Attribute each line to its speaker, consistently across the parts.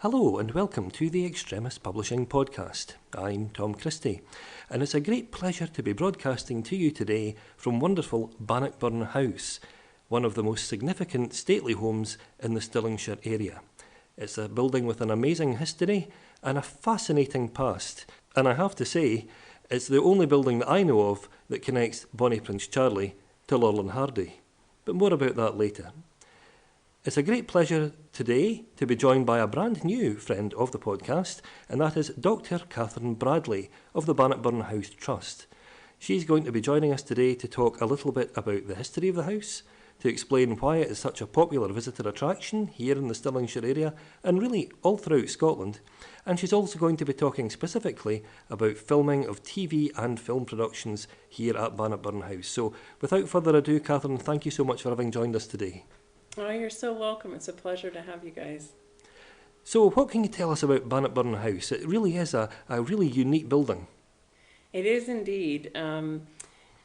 Speaker 1: Hello and welcome to the Extremis Publishing Podcast. I'm Tom Christie, and it's a great pleasure to be broadcasting to you today from wonderful Bannockburn House, one of the most significant stately homes in the Stirlingshire area. It's a building with an amazing history and a fascinating past, and I have to say, it's the only building that I know of that connects Bonnie Prince Charlie to Laurel and Hardy. But more about that later. It's a great pleasure today to be joined by a brand new friend of the podcast, and that is Dr. Catherine Bradley of the Bannockburn House Trust. She's going to be joining us today to talk a little bit about the history of the house, to explain why it is such a popular visitor attraction here in the Stirlingshire area and really all throughout Scotland. And she's also going to be talking specifically about filming of TV and film productions here at Bannockburn House. So without further ado, Catherine, thank you so much for having joined us today.
Speaker 2: Oh, you're so welcome. It's a pleasure to have you guys.
Speaker 1: So what can you tell us about Bannockburn House? It really is a really unique building.
Speaker 2: It is indeed.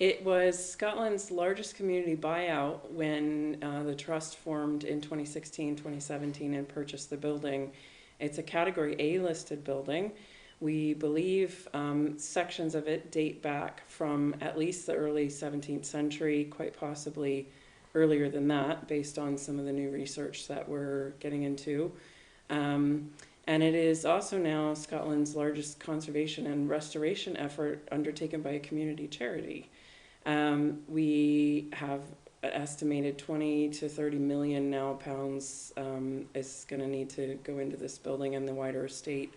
Speaker 2: It was Scotland's largest community buyout when the trust formed in 2016, 2017 and purchased the building. It's a Category A listed building. We believe sections of it date back from at least the early 17th century, quite possibly earlier than that, based on some of the new research that we're getting into. And it is also now Scotland's largest conservation and restoration effort undertaken by a community charity. We have estimated 20 to 30 million now pounds is going to need to go into this building and the wider estate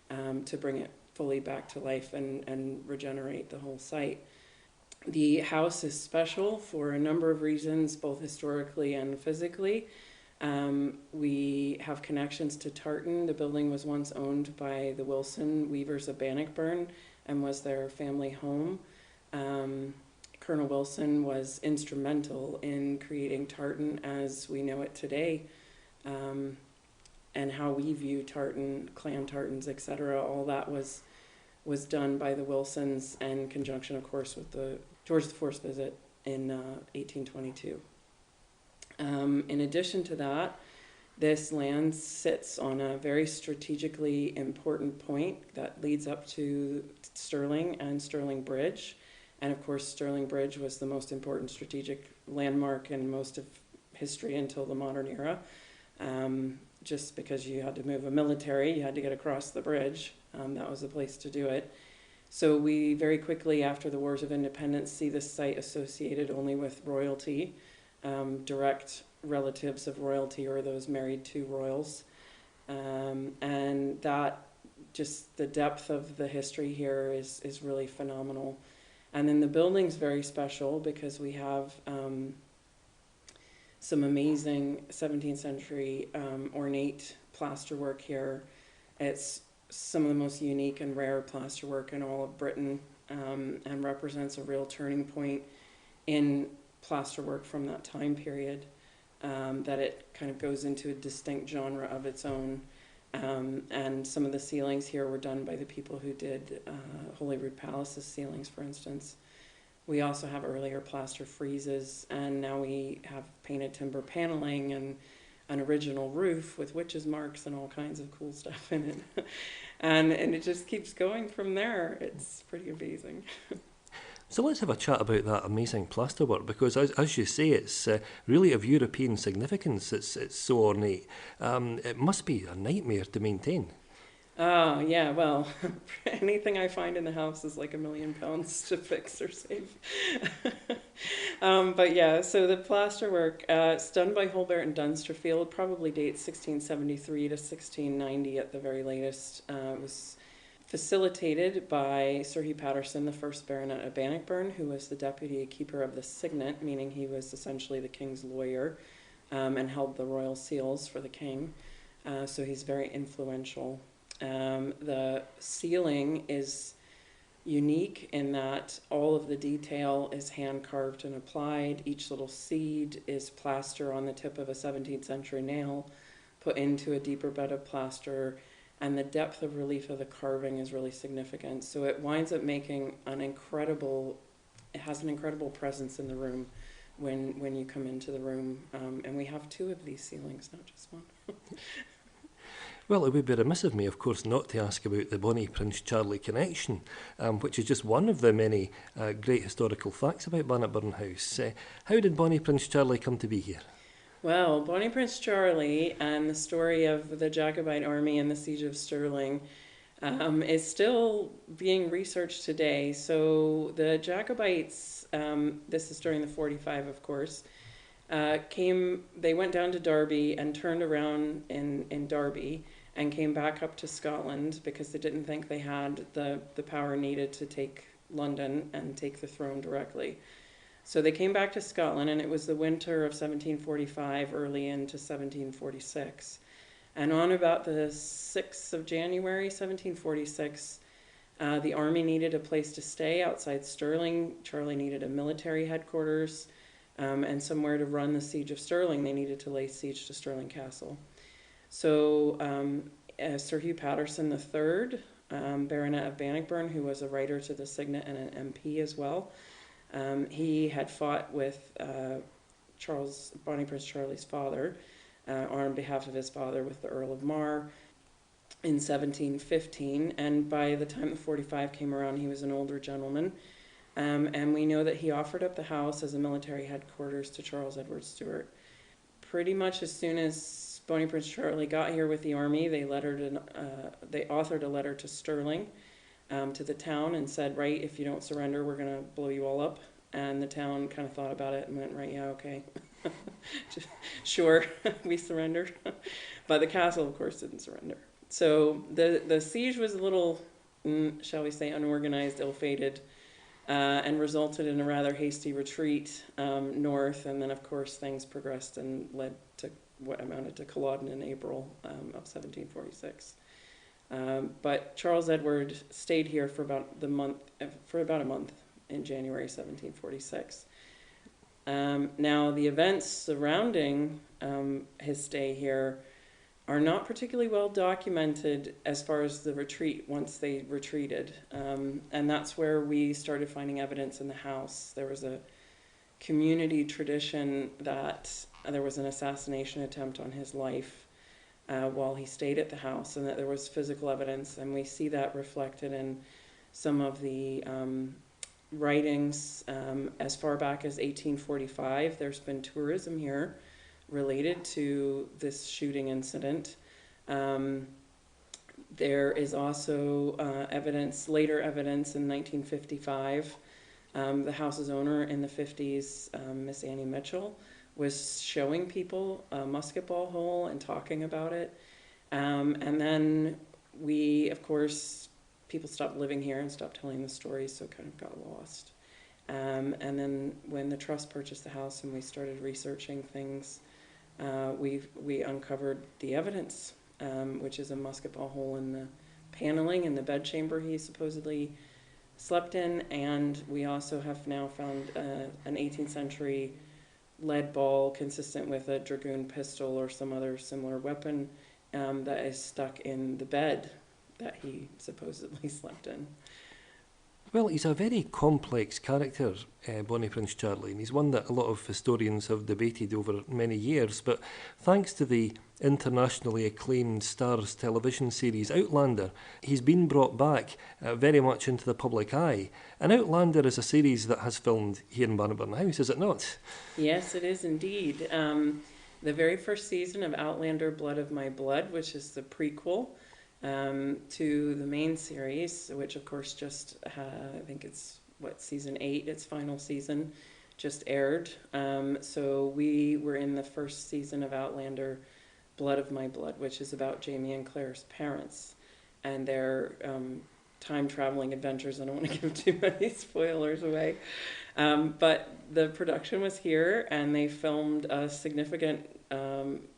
Speaker 2: to bring it fully back to life and regenerate the whole site. The house is special for a number of reasons, both historically and physically. We have connections to tartan. The building was once owned by the Wilson weavers of Bannockburn and was their family home. Colonel Wilson was instrumental in creating tartan as we know it today, and how we view tartan, clan tartans, etc. All that was done by the Wilsons in conjunction, of course, with the George IV visit in 1822. In addition to that, this land sits on a very strategically important point that leads up to Stirling and Stirling Bridge. And of course, Stirling Bridge was the most important strategic landmark in most of history until the modern era. Just because you had to move a military, you had to get across the bridge. That was the place to do it. So we very quickly, after the Wars of Independence, see this site associated only with royalty, direct relatives of royalty or those married to royals. And that, just the depth of the history here is really phenomenal. And then the building's very special because we have some amazing 17th century ornate plasterwork here. It's some of the most unique and rare plasterwork in all of Britain, and represents a real turning point in plasterwork from that time period, that it kind of goes into a distinct genre of its own. And some of the ceilings here were done by the people who did Holyrood Palace's ceilings, for instance. We also have earlier plaster friezes, and now we have painted timber paneling and an original roof with witches' marks and all kinds of cool stuff in it. and it just keeps going from there. It's pretty amazing.
Speaker 1: So let's have a chat about that amazing plasterwork, because as you say, it's really of European significance. It's so ornate. It must be a nightmare to maintain.
Speaker 2: Oh, yeah, well, anything I find in the house is like £1 million to fix or save. But yeah, so the plasterwork, it's done by Holbert and Dunsterfield, probably dates 1673 to 1690 at the very latest. It was facilitated by Sir Hugh Patterson, the first Baronet of Bannockburn, who was the deputy keeper of the signet, meaning he was essentially the king's lawyer, and held the royal seals for the king. So he's very influential. The ceiling is unique in that all of the detail is hand carved and applied. Each little seed is plaster on the tip of a 17th century nail put into a deeper bed of plaster, and the depth of relief of the carving is really significant. So it winds up making it has an incredible presence in the room when you come into the room. And we have two of these ceilings, not just one.
Speaker 1: Well, it would be remiss of me, of course, not to ask about the Bonnie Prince Charlie connection, which is just one of the many great historical facts about Bannockburn House. How did Bonnie Prince Charlie come to be here?
Speaker 2: Well, Bonnie Prince Charlie and the story of the Jacobite army and the siege of Stirling is still being researched today. So the Jacobites, this is during the 45, of course, they went down to Derby and turned around in Derby and came back up to Scotland because they didn't think they had the power needed to take London and take the throne directly. So they came back to Scotland, and it was the winter of 1745, early into 1746. And on about the 6th of January, 1746, the army needed a place to stay outside Stirling. Charlie needed a military headquarters and somewhere to run the siege of Stirling. They needed to lay siege to Stirling Castle. So Sir Hugh Patterson III, Baronet of Bannockburn, who was a writer to the Signet and an MP as well, he had fought with Bonnie Prince Charlie's father, on behalf of his father with the Earl of Mar in 1715, and by the time the 45 came around, he was an older gentleman, and we know that he offered up the house as a military headquarters to Charles Edward Stuart. Pretty much as soon as Bonnie Prince Charlie got here with the army, they authored a letter to Stirling, to the town, and said, right, if you don't surrender, we're going to blow you all up. And the town kind of thought about it and went, right, yeah, okay. Sure, we surrendered. But the castle, of course, didn't surrender. So the siege was a little, shall we say, unorganized, ill-fated, and resulted in a rather hasty retreat north. And then, of course, things progressed and led to what amounted to Culloden in April of 1746. But Charles Edward stayed here for about a month in January 1746. Now, the events surrounding his stay here are not particularly well documented as far as the retreat, once they retreated. And that's where we started finding evidence in the house. There was a community tradition that there was an assassination attempt on his life while he stayed at the house, and that there was physical evidence, and we see that reflected in some of the writings as far back as 1845. There's been tourism here related to this shooting incident. There is also later evidence in 1955. The house's owner in the 50s, Miss Annie Mitchell, was showing people a musket ball hole and talking about it. And then of course, people stopped living here and stopped telling the stories, so it kind of got lost. And then when the trust purchased the house and we started researching things, we uncovered the evidence, which is a musket ball hole in the paneling in the bedchamber he supposedly slept in. And we also have now found an 18th century lead ball consistent with a dragoon pistol or some other similar weapon that is stuck in the bed that he supposedly slept in.
Speaker 1: Well, he's a very complex character, Bonnie Prince Charlie, and he's one that a lot of historians have debated over many years, but thanks to the internationally acclaimed Starz television series Outlander, he's been brought back very much into the public eye. And Outlander is a series that has filmed here in Bannockburn House, is it not?
Speaker 2: Yes, it is indeed. The very first season of Outlander Blood of My Blood, which is the prequel to the main series, which of course just, I think it's, season 8, its final season, just aired. So we were in the first season of Outlander Blood of My Blood, which is about Jamie and Claire's parents and their time-traveling adventures. I don't want to give too many spoilers away. But the production was here, and they filmed a significant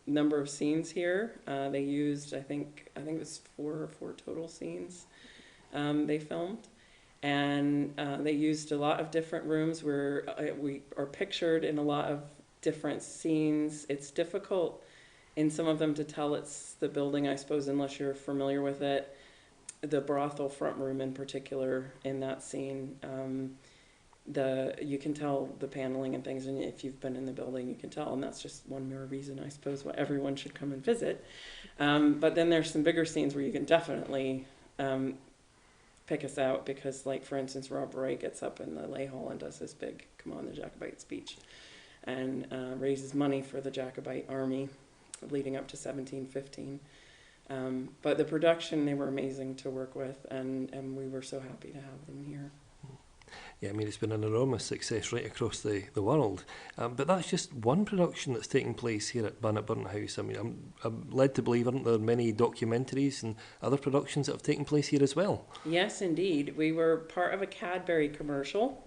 Speaker 2: number of scenes here. They used, I think it was four total scenes they filmed. And they used a lot of different rooms where we are pictured in a lot of different scenes. It's difficult in some of them to tell it's the building, I suppose, unless you're familiar with it. The brothel front room in particular in that scene, you can tell the paneling and things, and if you've been in the building, you can tell, and that's just one more reason, I suppose, why everyone should come and visit. But then there's some bigger scenes where you can definitely pick us out, because, like, for instance, Rob Roy gets up in the lay hall and does his big "Come on, the Jacobite" speech, and raises money for the Jacobite army leading up to 1715. But the production, they were amazing to work with, and we were so happy to have them here.
Speaker 1: Yeah, I mean, it's been an enormous success right across the world. But that's just one production that's taking place here at Bannockburn House. I mean, I'm led to believe, aren't there many documentaries and other productions that have taken place here as well?
Speaker 2: Yes, indeed. We were part of a Cadbury commercial.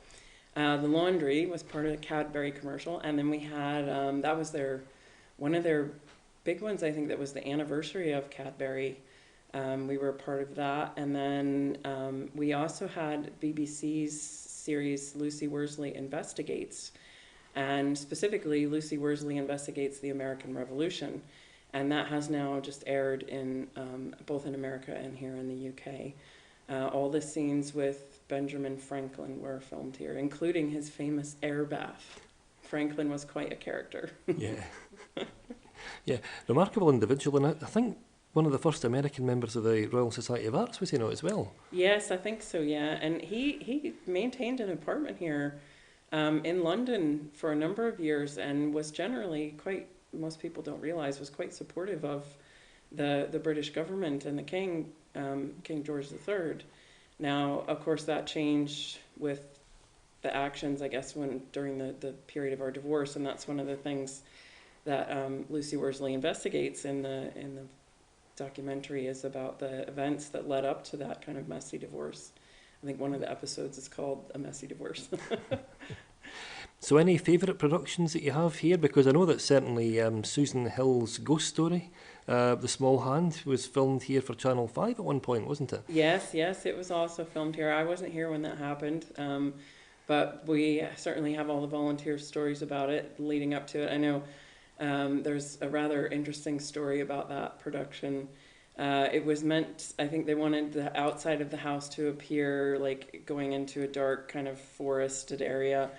Speaker 2: The laundry was part of the Cadbury commercial. And then we had, that was one of their big ones, I think, that was the anniversary of Cadbury. We were a part of that. And then we also had BBC's series Lucy Worsley Investigates, and specifically Lucy Worsley Investigates the American Revolution, and that has now just aired in both in America and here in the UK. All the scenes with Benjamin Franklin were filmed here, including his famous air bath. Franklin was quite a character.
Speaker 1: Yeah. Yeah, remarkable individual, and I think one of the first American members of the Royal Society of Arts, was he not, as well?
Speaker 2: Yes, I think so, yeah. And he maintained an apartment here in London for a number of years, and was generally quite, most people don't realize, was quite supportive of the British government and the King, King George III. Now, of course, that changed with the actions, I guess, during the period of our divorce, and that's one of the things that Lucy Worsley investigates in the documentary, is about the events that led up to that kind of messy divorce. I think one of the episodes is called A Messy Divorce.
Speaker 1: So any favourite productions that you have here? Because I know that certainly Susan Hill's Ghost Story, The Small Hand, was filmed here for Channel 5 at one point, wasn't it?
Speaker 2: Yes, it was also filmed here. I wasn't here when that happened, but we certainly have all the volunteer stories about it leading up to it. I know there's a rather interesting story about that production. It was meant, I think they wanted the outside of the house to appear like going into a dark kind of forested area,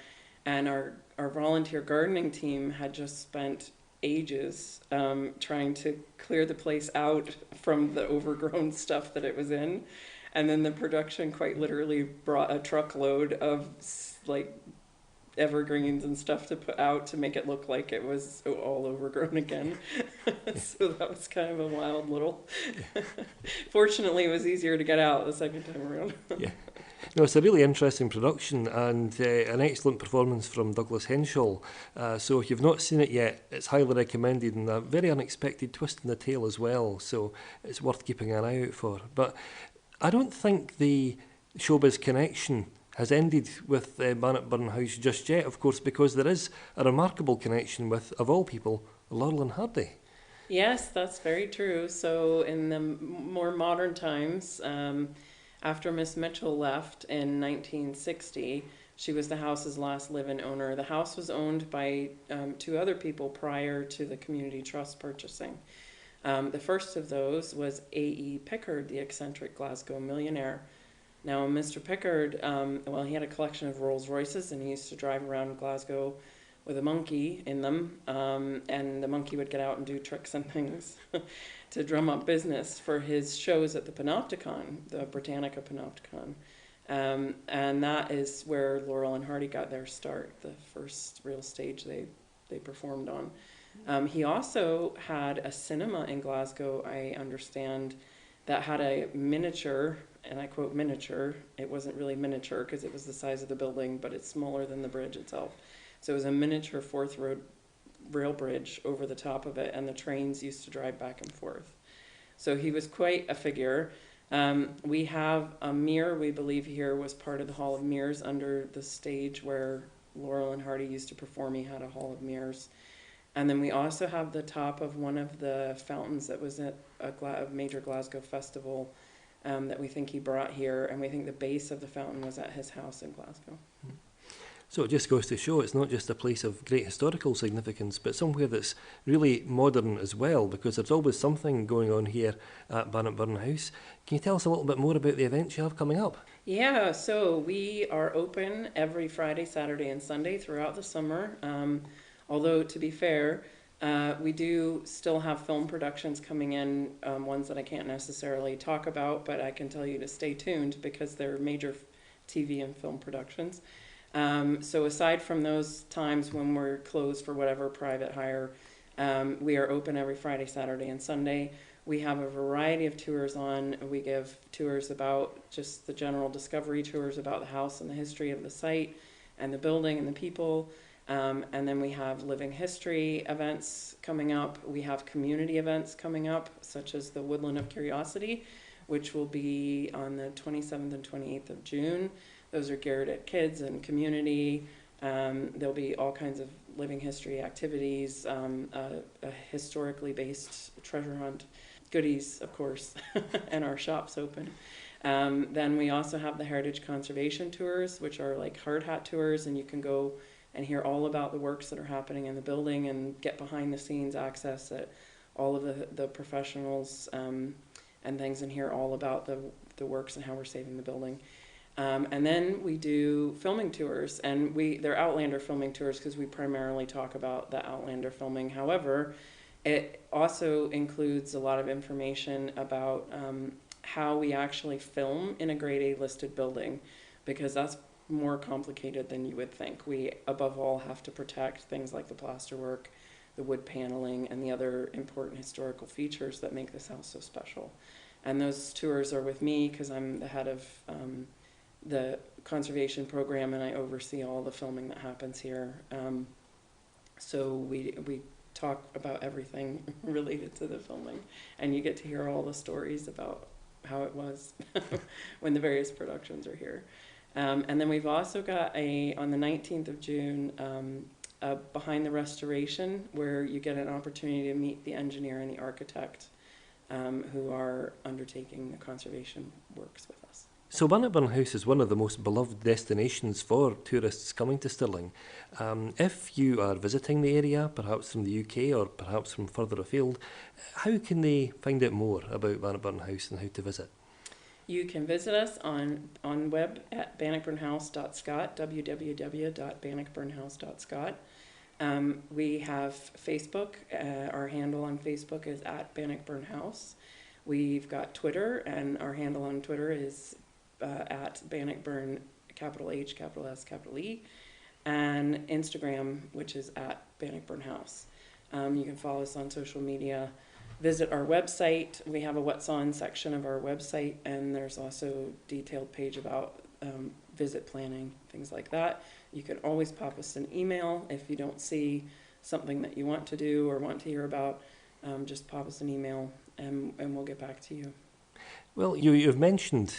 Speaker 2: and our volunteer gardening team had just spent ages trying to clear the place out from the overgrown stuff that it was in, and then the production quite literally brought a truckload of like evergreens and stuff to put out to make it look like it was all overgrown again. So that was kind of a wild little... Fortunately, it was easier to get out the second time around.
Speaker 1: Yeah. No, it's a really interesting production, and an excellent performance from Douglas Henshaw. So if you've not seen it yet, it's highly recommended, and a very unexpected twist in the tale as well, so it's worth keeping an eye out for. But I don't think the showbiz connection has ended with Bannockburn House just yet, of course, because there is a remarkable connection with, of all people, Laurel and Hardy.
Speaker 2: Yes, that's very true. So in the more modern times, after Miss Mitchell left in 1960, she was the house's last live-in owner. The house was owned by two other people prior to the community trust purchasing. The first of those was A.E. Pickard, the eccentric Glasgow millionaire. Now, Mr. Pickard, he had a collection of Rolls Royces, and he used to drive around Glasgow with a monkey in them, and the monkey would get out and do tricks and things to drum up business for his shows at the Panopticon, the Britannica Panopticon. And that is where Laurel and Hardy got their start, the first real stage they performed on. He also had a cinema in Glasgow, I understand, that had a miniature, and I quote miniature, it wasn't really miniature because it was the size of the building, but it's smaller than the bridge itself. So it was a miniature fourth road rail bridge over the top of it, and the trains used to drive back and forth. So he was quite a figure. We have a mirror, we believe here was part of the Hall of Mirrors under the stage where Laurel and Hardy used to perform. He had a Hall of Mirrors. And then we also have the top of one of the fountains that was at a major Glasgow festival that we think he brought here, and we think the base of the fountain was at his house in Glasgow.
Speaker 1: So it just goes to show it's not just a place of great historical significance, but somewhere that's really modern as well, because there's always something going on here at Bannockburn House. Can you tell us a little bit more about the events you have coming up?
Speaker 2: Yeah, so we are open every Friday, Saturday, and Sunday throughout the summer. Although, to be fair, we do still have film productions coming in, ones that I can't necessarily talk about, but I can tell you to stay tuned because they're major TV and film productions. So aside from those times when we're closed for whatever private hire, we are open every Friday, Saturday, and Sunday. We have a variety of tours on. We give tours about just the general discovery tours about the house and the history of the site and the building and the people. And then we have living history events coming up. We have community events coming up, such as the Woodland of Curiosity, which will be on the 27th and 28th of June. Those are geared at kids and community. There'll be all kinds of living history activities, a historically based treasure hunt, goodies, of course, and our shop's open. Then we also have the Heritage Conservation Tours, which are like hard hat tours, and you can go and hear all about the works that are happening in the building and get behind the scenes access at all of the professionals and things, and hear all about the works and how we're saving the building. And then we do filming tours, and they're Outlander filming tours because we primarily talk about the Outlander filming. However, it also includes a lot of information about how we actually film in a Grade A listed building, because that's more complicated than you would think. We, above all, have to protect things like the plasterwork, the wood paneling, and the other important historical features that make this house so special. And those tours are with me because I'm the head of the conservation program, and I oversee all the filming that happens here. So we talk about everything related to the filming, and you get to hear all the stories about how it was when the various productions are here. And then we've also got on the 19th of June, a Behind the Restoration, where you get an opportunity to meet the engineer and the architect who are undertaking the conservation works with us.
Speaker 1: So Bannockburn House is one of the most beloved destinations for tourists coming to Stirling. If you are visiting the area, perhaps from the UK or perhaps from further afield, how can they find out more about Bannockburn House and how to visit?
Speaker 2: You can visit us on web at bannockburnhouse.scot, www.bannockburnhouse.scot. We have Facebook. Our handle on Facebook is at Bannockburn House. We've got Twitter, and our handle on Twitter is at Bannockburn, capital H, capital S, capital E, and Instagram, which is at Bannockburn House. You can follow us on social media. Visit our website. We have a What's On section of our website, and there's also a detailed page about visit planning, things like that. You can always pop us an email if you don't see something that you want to do or want to hear about. Just pop us an email, and we'll get back to you.
Speaker 1: Well, you've mentioned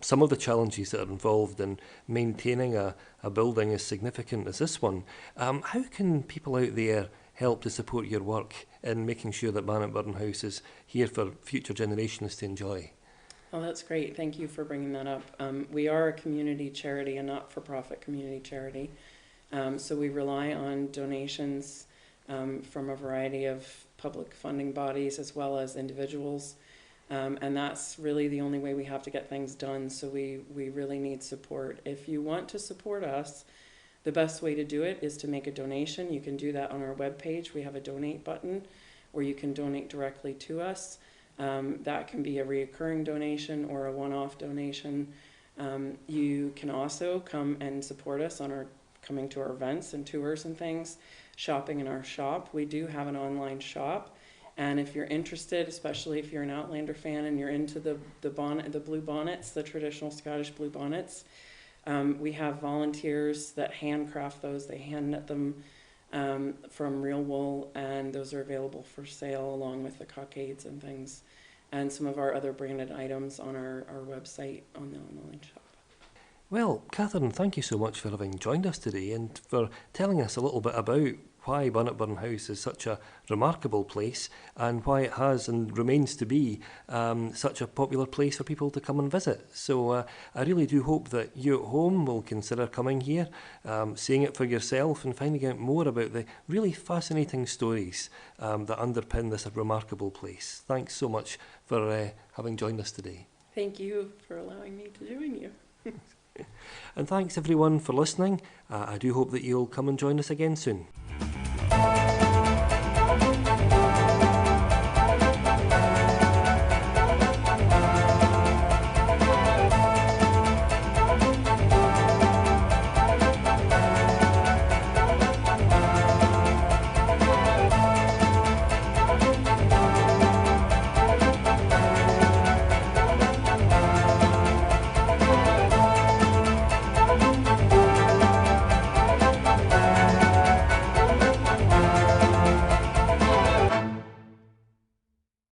Speaker 1: some of the challenges that are involved in maintaining a building as significant as this one. How can people out there help to support your work in making sure that Bannockburn House is here for future generations to enjoy?
Speaker 2: Oh, that's great. Thank you for bringing that up. We are a community charity, a not-for-profit community charity. So we rely on donations from a variety of public funding bodies as well as individuals. And that's really the only way we have to get things done. So we really need support. If you want to support us, the best way to do it is to make a donation. You can do that on our webpage. We have a donate button where you can donate directly to us. That can be a reoccurring donation or a one-off donation. You can also come and support us on coming to our events and tours and things, shopping in our shop. We do have an online shop. And if you're interested, especially if you're an Outlander fan and you're into the blue bonnets, the traditional Scottish blue bonnets, we have volunteers that handcraft those. They hand knit them from real wool, and those are available for sale along with the cockades and things, and some of our other branded items on our website on the online shop.
Speaker 1: Well, Catherine, thank you so much for having joined us today and for telling us a little bit about why Bannockburn House is such a remarkable place and why it has and remains to be such a popular place for people to come and visit. So I really do hope that you at home will consider coming here, seeing it for yourself and finding out more about the really fascinating stories that underpin this remarkable place. Thanks so much for having joined us today.
Speaker 2: Thank you for allowing me to join you.
Speaker 1: And thanks everyone for listening. I do hope that you'll come and join us again soon.